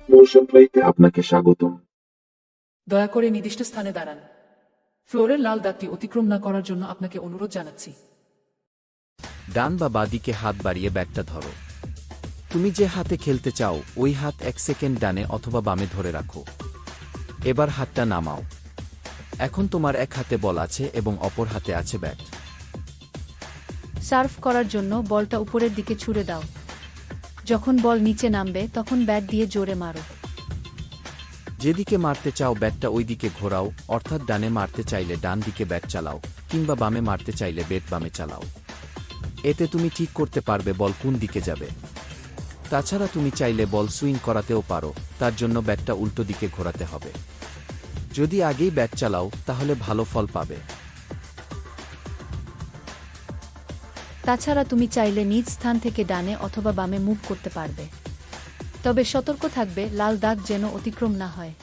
Motion প্লেতে আপনাকে স্বাগতম। দয়া করে নির্দিষ্ট স্থানে দাঁড়ান। ফ্লোরের লাল দাগটি অতিক্রম না করার জন্য আপনাকে অনুরোধ জানাচ্ছি। ডান বা বাঁ দিকে হাত বাড়িয়ে ব্যাটটা ধরো। তুমি যে হাতে খেলতে চাও ওই হাত 1 সেকেন্ড ডানে অথবা বামে ধরে রাখো। এবার হাতটা নামাও। এখন তোমার এক হাতে বল আছে এবং অপর হাতে আছে ব্যাট। সার্ভ করার জন্য বলটা উপরের দিকে ছুড়ে দাও। যখন বল নিচে নামবে তখন ব্যাট দিয়ে জোরে মারো। যেদিকে মারতে চাও ব্যাটটা ওই দিকে ঘোরাও, অর্থাৎ ডানে মারতে চাইলে ডান দিকে ব্যাট চালাও, কিংবা বামে মারতে চাইলে ব্যাট বামে চালাও। এতে তুমি ঠিক করতে পারবে বল কোন দিকে যাবে। তাছাড়া তুমি চাইলে বল সুইং করাতেও পারো, তার জন্য ব্যাটটা উল্টো দিকে ঘোরাতে হবে। যদি আগেই ব্যাট চালাও তাহলে ভালো ফল পাবে। তাছাড়া তুমি চাইলে নিজ স্থান থেকে ডানে অথবা বামে মুভ করতে পারবে। তবে সতর্ক থাকবে লাল দাগ যেন অতিক্রম না হয়।